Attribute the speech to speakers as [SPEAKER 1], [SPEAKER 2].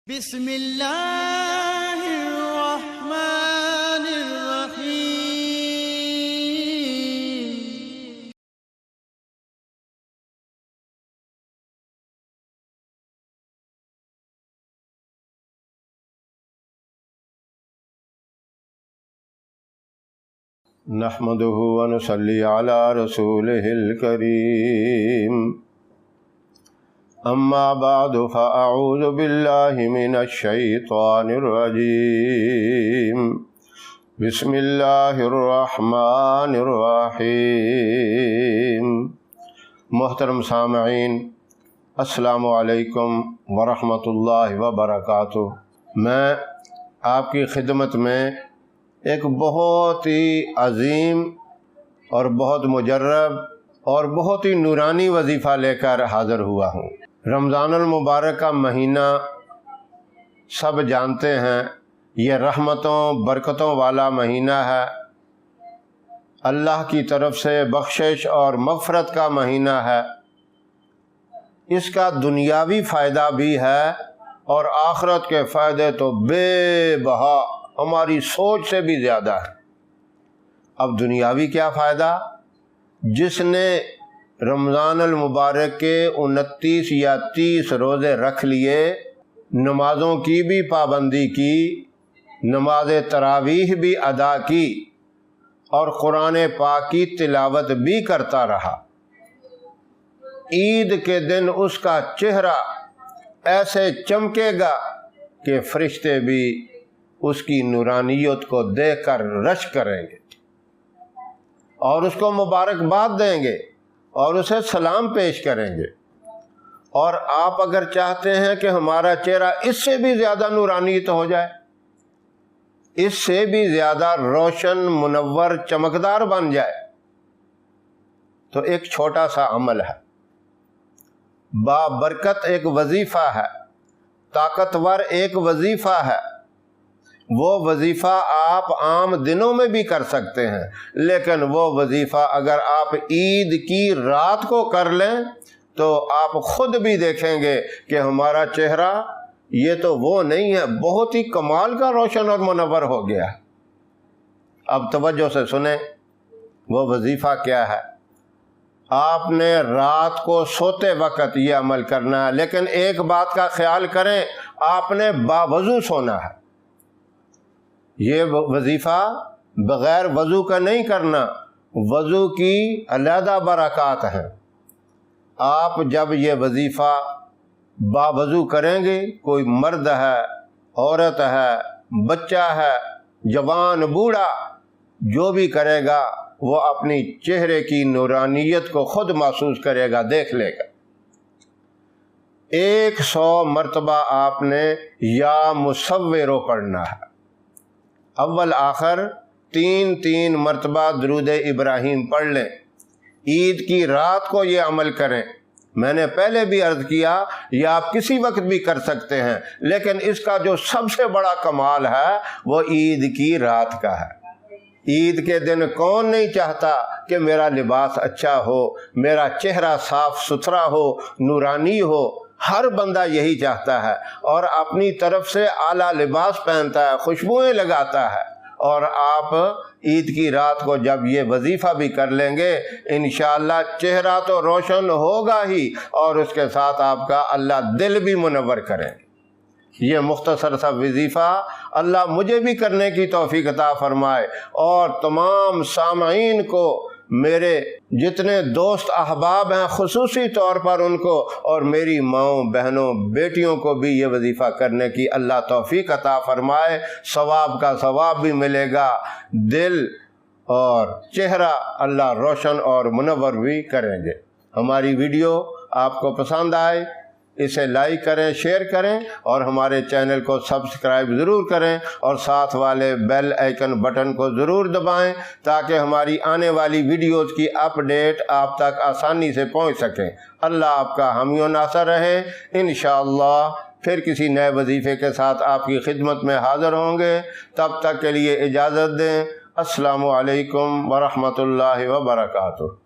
[SPEAKER 1] بسم اللہ الرحمن الرحیم۔
[SPEAKER 2] نحمده ونصلي على رسوله الكريم، اما بعد فاعوذ بالله من الشیطان الرجیم، بسم اللہ الرحمن الرحیم۔ محترم سامعین، السلام علیکم ورحمۃ اللہ وبرکاتہ۔ میں آپ کی خدمت میں ایک بہت ہی عظیم اور بہت مجرب اور بہت ہی نورانی وظیفہ لے کر حاضر ہوا ہوں۔ رمضان المبارک کا مہینہ سب جانتے ہیں، یہ رحمتوں برکتوں والا مہینہ ہے، اللہ کی طرف سے بخشش اور مغفرت کا مہینہ ہے۔ اس کا دنیاوی فائدہ بھی ہے اور آخرت کے فائدے تو بے بہا، ہماری سوچ سے بھی زیادہ ہے۔ اب دنیاوی کیا فائدہ؟ جس نے رمضان المبارک کے 29 یا 30 روزے رکھ لیے، نمازوں کی بھی پابندی کی، نماز تراویح بھی ادا کی اور قرآن پاک کی تلاوت بھی کرتا رہا، عید کے دن اس کا چہرہ ایسے چمکے گا کہ فرشتے بھی اس کی نورانیت کو دیکھ کر رشک کریں گے اور اس کو مبارکباد دیں گے اور اسے سلام پیش کریں گے۔ اور آپ اگر چاہتے ہیں کہ ہمارا چہرہ اس سے بھی زیادہ نورانیت ہو جائے، اس سے بھی زیادہ روشن، منور، چمکدار بن جائے، تو ایک چھوٹا سا عمل ہے، بابرکت ایک وظیفہ ہے، طاقتور ایک وظیفہ ہے۔ وہ وظیفہ آپ عام دنوں میں بھی کر سکتے ہیں، لیکن وہ وظیفہ اگر آپ عید کی رات کو کر لیں تو آپ خود بھی دیکھیں گے کہ ہمارا چہرہ یہ تو وہ نہیں ہے، بہت ہی کمال کا روشن اور منور ہو گیا۔ اب توجہ سے سنیں وہ وظیفہ کیا ہے۔ آپ نے رات کو سوتے وقت یہ عمل کرنا ہے، لیکن ایک بات کا خیال کریں، آپ نے باوضو سونا ہے۔ یہ وظیفہ بغیر وضو کا نہیں کرنا، وضو کی علیحدہ برکات ہیں۔ آپ جب یہ وظیفہ باوضو کریں گے، کوئی مرد ہے، عورت ہے، بچہ ہے، جوان، بوڑھا، جو بھی کرے گا وہ اپنی چہرے کی نورانیت کو خود محسوس کرے گا، دیکھ لے گا۔ 100 مرتبہ آپ نے یا مصورو پڑھنا ہے، اول آخر 3 مرتبہ درود ابراہیم پڑھ لیں۔ عید کی رات کو یہ عمل کریں۔ میں نے پہلے بھی عرض کیا، یہ آپ کسی وقت بھی کر سکتے ہیں، لیکن اس کا جو سب سے بڑا کمال ہے وہ عید کی رات کا ہے۔ عید کے دن کون نہیں چاہتا کہ میرا لباس اچھا ہو، میرا چہرہ صاف ستھرا ہو، نورانی ہو؟ ہر بندہ یہی چاہتا ہے اور اپنی طرف سے اعلیٰ لباس پہنتا ہے، خوشبوئیں لگاتا ہے۔ اور آپ عید کی رات کو جب یہ وظیفہ بھی کر لیں گے، انشاءاللہ چہرہ تو روشن ہوگا ہی، اور اس کے ساتھ آپ کا اللہ دل بھی منور کریں گے۔ یہ مختصر سا وظیفہ اللہ مجھے بھی کرنے کی توفیق عطا فرمائے، اور تمام سامعین کو، میرے جتنے دوست احباب ہیں خصوصی طور پر ان کو، اور میری ماؤں، بہنوں، بیٹیوں کو بھی یہ وظیفہ کرنے کی اللہ توفیق عطا فرمائے۔ ثواب کا ثواب بھی ملے گا، دل اور چہرہ اللہ روشن اور منور بھی کریں گے۔ ہماری ویڈیو آپ کو پسند آئے، اسے لائک کریں، شیئر کریں، اور ہمارے چینل کو سبسکرائب ضرور کریں، اور ساتھ والے بیل آئیکن بٹن کو ضرور دبائیں تاکہ ہماری آنے والی ویڈیوز کی اپڈیٹ آپ تک آسانی سے پہنچ سکیں۔ اللہ آپ کا حامی و ناصر رہے۔ انشاءاللہ پھر کسی نئے وظیفے کے ساتھ آپ کی خدمت میں حاضر ہوں گے، تب تک کے لیے اجازت دیں۔ السلام علیکم ورحمۃ اللہ وبرکاتہ۔